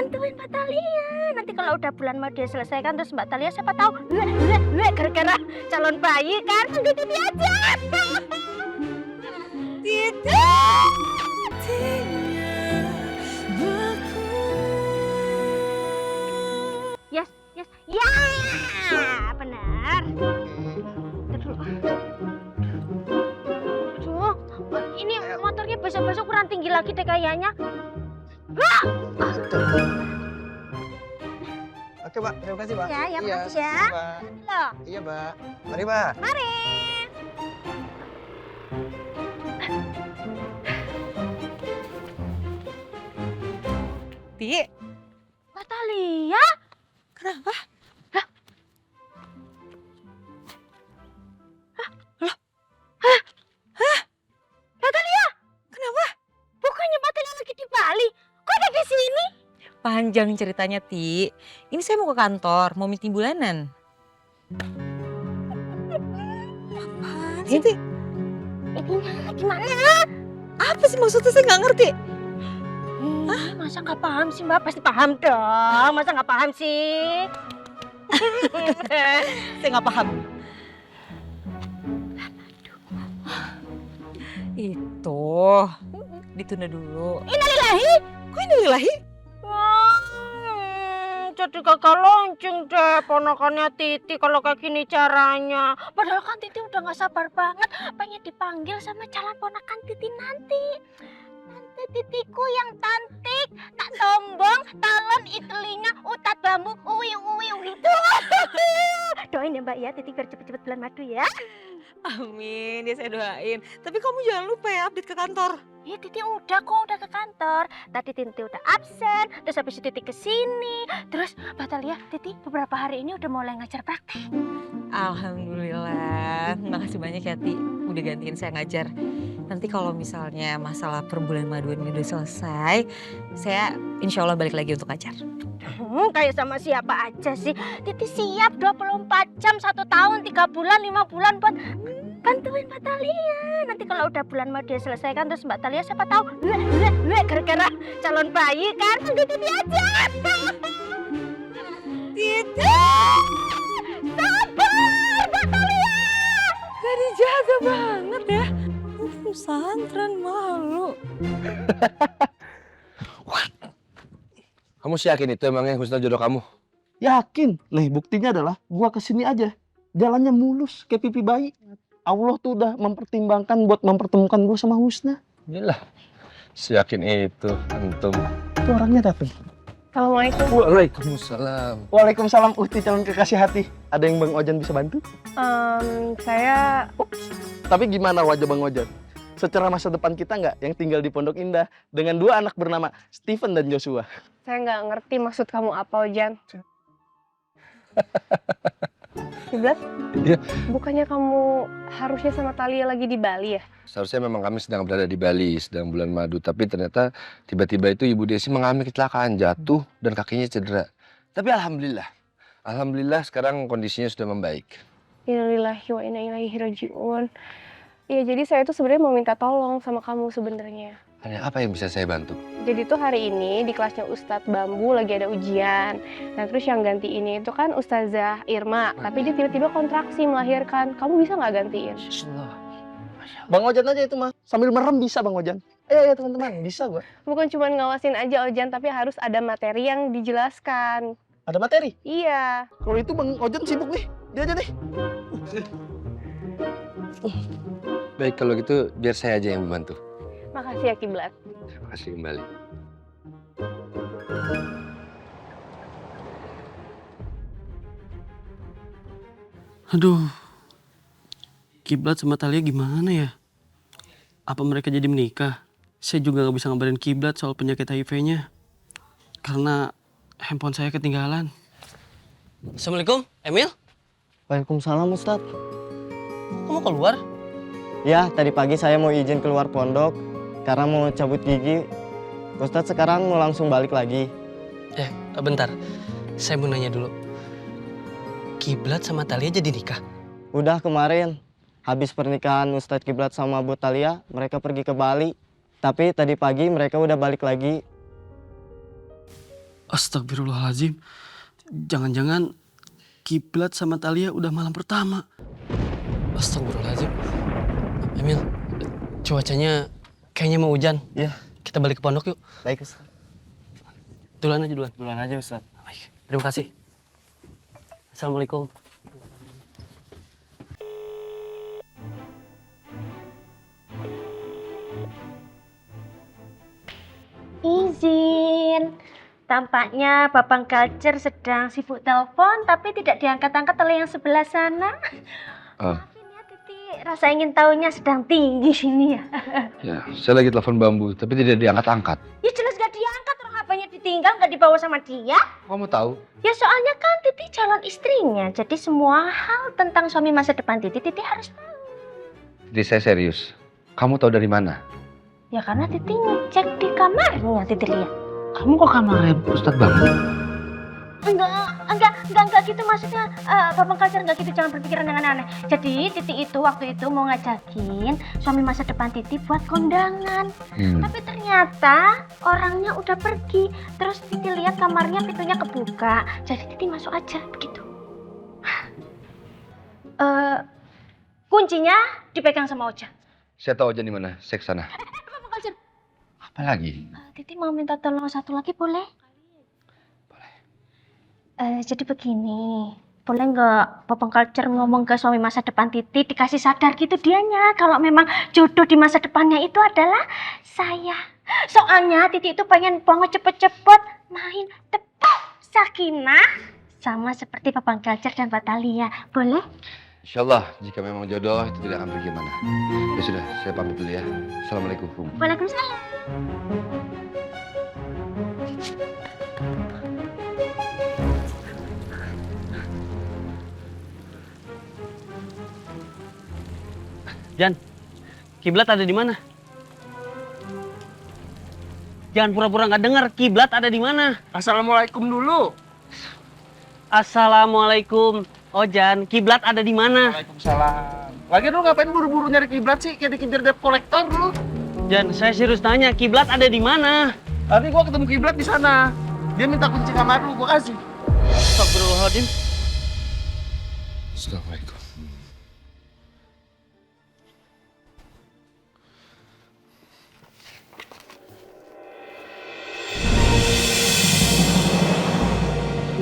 bantuin Mbak Talia. Nanti kalau udah bulan mau dia selesaikan terus Mbak Talia siapa tahu gara-gara calon bayi kan. Titi aja. Titi. Yes. Ya, benar. Aduh, ini motornya besok-besok kurang tinggi lagi deh kayaknya. Oke, Mbak. Terima kasih, Mbak. Ya, makasih ya. Mbak. Loh. Iya, Mbak. Mari, Mbak. Mari. Ti, Mbak Talia? kenapa? Mbak Talia? Kenapa? Bukannya Mbak Talia lagi di Bali? Kok ada di sini? Panjang ceritanya, Ti. Ini saya mau ke kantor, mau meeting bulanan. Apaan sih, Ti? Gimana? Apa sih maksudnya, saya nggak ngerti. Masa nggak paham sih Mbak? Pasti paham dong. Masa nggak paham sih? Saya nggak paham. Itu, ditunda dulu. Innalillahi. Kok innalillahi? Jadi gagal lonceng deh ponakannya Titi kalau kayak gini caranya. Padahal kan Titi udah nggak sabar banget pengen dipanggil sama calon ponakan Titi nanti. Tante Titiku yang cantik, tak sombong, talon itelinya, utat bambu, uwi gitu. Doain ya Mbak ya, Titi biar cepet-cepet bulan madu ya. Amin, ya saya doain. Tapi kamu jangan lupa ya update ke kantor. Iya Titi udah ke kantor. Tadi Titi udah absen, terus habis itu Titi kesini. Terus Mbak Talia, Titi beberapa hari ini udah mulai ngajar praktek. Alhamdulillah, makasih banyak ya Ti. Udah gantiin saya ngajar. Nanti kalau misalnya masalah perbulan maduan ini udah selesai, saya insya Allah balik lagi untuk ngajar. Kayak sama siapa aja sih. Titi siap 24 jam, 1 tahun, 3 bulan, 5 bulan buat bantuin Mbak Talia. Nanti kalau udah bulan mau dia selesaikan terus Mbak Talia siapa tahu gara-gara calon bayi kan. Titi aja. Titi. Sabar Mbak Talia. Gak dijaga banget ya. Pesantren malu. Kamu sih yakin itu emangnya Husna jodoh kamu? Yakin? Buktinya adalah gua kesini aja. Jalannya mulus kayak pipi bayi. Allah tuh udah mempertimbangkan buat mempertemukan gua sama Husna. Iyalah. Seyakin itu, antum. Itu orangnya dateng. Assalamualaikum. Waalaikumsalam. Waalaikumsalam Uhti calon kekasih hati. Ada yang Bang Ojan bisa bantu? Saya Tapi gimana wajah Bang Ojan? Secara masa depan kita nggak yang tinggal di Pondok Indah dengan 2 anak bernama Steven dan Joshua. nggak ngerti maksud kamu apa, Ojan. Kiblat? Iya. Bukannya kamu harusnya sama Talia lagi di Bali ya? Seharusnya memang kami sedang berada di Bali, sedang bulan madu. Tapi ternyata tiba-tiba itu Ibu Desi mengalami kecelakaan, jatuh dan kakinya cedera. Tapi Alhamdulillah sekarang kondisinya sudah membaik. Innalillahi wa inna ilaihi raji'un. Iya, jadi saya tuh sebenarnya mau minta tolong sama kamu sebenarnya. Hanya apa yang bisa saya bantu? Jadi tuh hari ini di kelasnya Ustadz Bambu lagi ada ujian. Nah terus yang ganti ini itu kan Ustazah Irma. Tapi dia tiba-tiba kontraksi melahirkan. Kamu bisa nggak gantiin? Allah. Bang Ojan aja itu mah. Sambil merem bisa Bang Ojan. Ayo teman-teman, bisa gua. Bukan cuma ngawasin aja Ojan, tapi harus ada materi yang dijelaskan. Ada materi. Iya. Kalau itu Bang Ojan sibuk nih. Dia aja nih. Baik kalau gitu biar saya aja yang membantu. Makasih ya Kiblat. Terima kasih kembali. Aduh, Kiblat sama Talia gimana ya? Apa mereka jadi menikah? Saya juga gak bisa ngabarin Kiblat soal penyakit HIV-nya. Karena handphone saya ketinggalan. Assalamualaikum, Emil? Waalaikumsalam Ustadz. Kamu keluar? Ya, tadi pagi saya mau izin keluar pondok karena mau cabut gigi. Ustadz sekarang mau langsung balik lagi. Bentar. Saya mau nanya dulu. Kiblat sama Talia jadi nikah? Udah kemarin, habis pernikahan Ustadz Kiblat sama Bu Talia, mereka pergi ke Bali. Tapi tadi pagi mereka udah balik lagi. Astagfirullahaladzim. Jangan-jangan Kiblat sama Talia udah malam pertama. Astagfirullahaladzim. Emil, cuacanya kayaknya mau hujan. Iya. Kita balik ke pondok yuk. Baik Ustaz. Duluan aja duluan. Duluan aja Ustaz. Baik, terima kasih. Assalamualaikum. Izin. Tampaknya Babang Kalcer sedang sibuk telepon tapi tidak diangkat-angkat oleh yang sebelah sana. Maafin ya Titi, rasa ingin tahunya sedang tinggi sini ya. Ya, saya lagi telepon Bambu, tapi tidak diangkat-angkat. Ya jelas gak diangkat, orang HP-nya ditinggal gak dibawa sama dia. Kamu tahu? Ya soalnya kan Titi calon istrinya, jadi semua hal tentang suami masa depan Titi harus tahu. Jadi saya serius. Kamu tahu dari mana? Ya karena Titi ngecek di kamarnya, Titi lihat. Kamu kok kamarnya Ustadz Bambu? Enggak gitu maksudnya. Babang Kalcer enggak gitu, jangan berpikiran yang aneh-aneh. Jadi Titi itu waktu itu mau ngajakin suami masa depan Titi buat kondangan. Tapi ternyata orangnya udah pergi. Terus Titi lihat kamarnya pintunya kebuka. Jadi Titi masuk aja begitu. Kuncinya dipegang sama Ojan. Saya tahu aja di mana. Saya kesana. Babang Kalcer. Apa lagi? Titi mau minta tolong satu lagi boleh? Boleh. Jadi begini, boleh nggak Babang Kalcer ngomong ke suami masa depan Titi dikasih sadar gitu dianya kalau memang jodoh di masa depannya itu adalah saya. Soalnya Titi itu pengen banget cepet-cepet main tepuk sakinah sama seperti Babang Kalcer dan Mbak Talia. Boleh? Insyaallah, jika memang jodoh itu tidak akan pergi mana. Ya sudah, saya pamit dulu ya. Assalamualaikum. Waalaikumsalam. Jan, Kiblat ada di mana? Jangan pura-pura nggak dengar. Kiblat ada di mana? Assalamualaikum dulu. Assalamualaikum. Oh Jan, Kiblat ada di mana? Waalaikumsalam. Lagi lu ngapain buru-buru nyari kiblat sih? Kayak dikejar debt kolektor lu. Jan, saya serius tanya, Kiblat ada di mana? Tadi gua ketemu kiblat di sana. Dia minta kunci kamar lu, gua kasih. Astagfirullahaladzim. Assalamualaikum.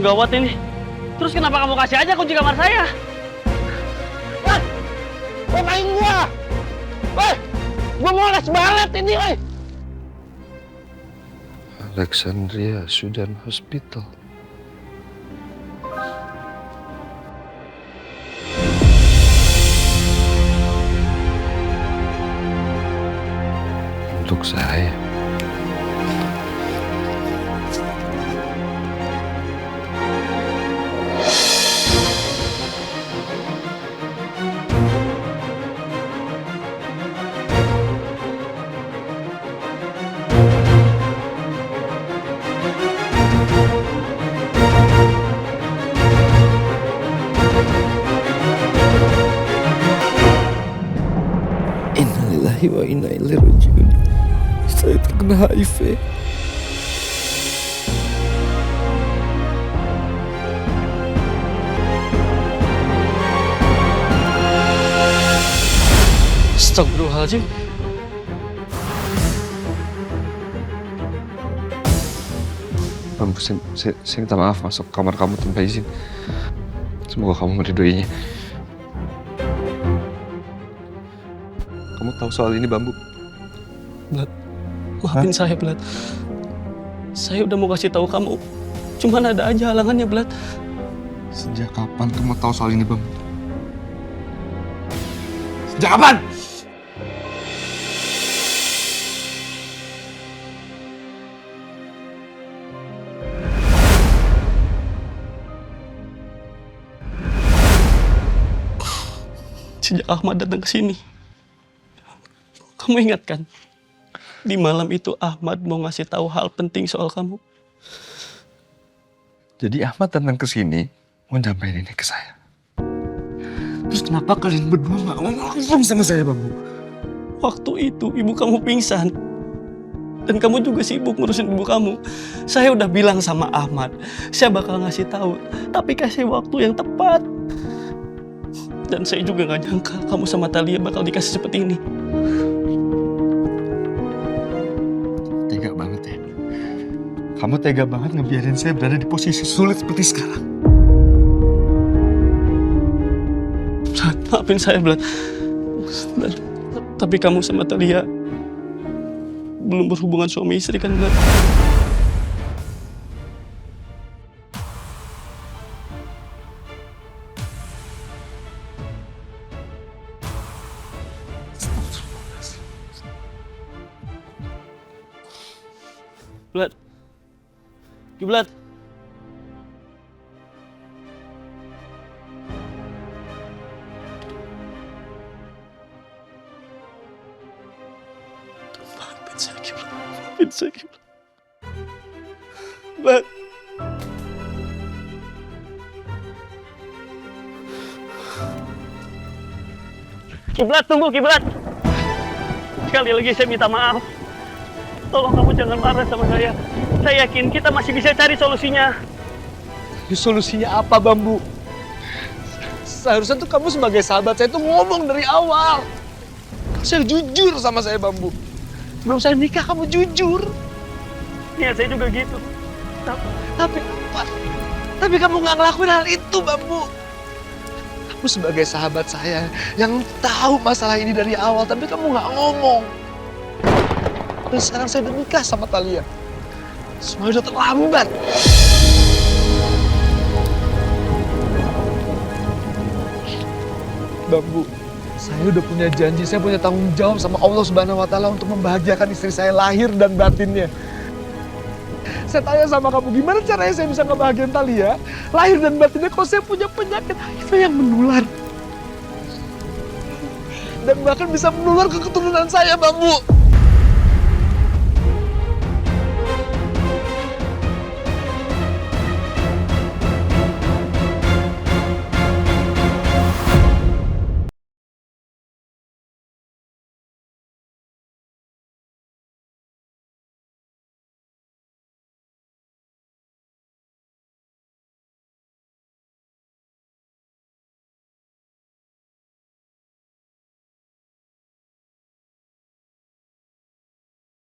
Gawat ini. Terus kenapa kamu kasih aja kunci kamar saya? Wah! Pemain gua! Woi! Gua mau les balet ini, woi! Alexandria Sudan Hospital. Untuk saya. Innalillahi wa inna ilaihi raji'un. Saya terkena HIV. Astagfirullahaladzim. Bambu, saya minta maaf masuk kamar kamu tanpa izin. Semoga kamu meridhoinya. Kamu tahu soal ini, Bambu? Blat, maafin saya, Blat. Saya udah mau kasih tahu kamu. Cuman ada aja halangannya, Blat. Sejak kapan kamu tahu soal ini, Bambu? Sejak kapan? Sejak Ahmad datang ke sini. Kamu ingat kan? Di malam itu Ahmad mau ngasih tahu hal penting soal kamu. Jadi Ahmad datang ke sini mau nyampein ini ke saya. Terus kenapa kalian berdua nggak ngomong langsung sama saya, Bambu? Waktu itu ibu kamu pingsan. Dan kamu juga sibuk ngurusin ibu kamu. Saya udah bilang sama Ahmad, saya bakal ngasih tahu, tapi kasih waktu yang tepat. Dan saya juga gak nyangka kamu sama Thalia bakal dikasih seperti ini. Tega banget ya. Kamu tega banget ngebiarin saya berada di posisi sulit seperti sekarang. Maafin saya, Blat. Tapi kamu sama Thalia belum berhubungan suami istri kan, Blat? Kiblat. Kiblat. Maafin saya, Kiblat. Maafin saya, Kiblat. Kiblat. Kiblat, tunggu, Kiblat. Sekali lagi saya minta maaf. Tolong kamu jangan marah sama saya. Saya yakin kita masih bisa cari solusinya. Solusinya apa, Bambu? Seharusnya tuh kamu sebagai sahabat saya tuh ngomong dari awal. Saya jujur sama saya, Bambu. Sebelum saya nikah kamu jujur. Ya saya juga gitu. Tapi apa? Tapi kamu nggak ngelakuin hal itu, Bambu. Kamu sebagai sahabat saya yang tahu masalah ini dari awal, tapi kamu nggak ngomong. Dan sekarang saya udah nikah sama Thalia. Semua udah terlambat. Bambu, saya udah punya janji, saya punya tanggung jawab sama Allah Subhanahu wa Ta'ala untuk membahagiakan istri saya lahir dan batinnya. Saya tanya sama kamu, gimana caranya saya bisa ngebahagiain Thalia lahir dan batinnya kalau saya punya penyakit HIV yang menular? Dan bahkan bisa menular ke keturunan saya, Bambu.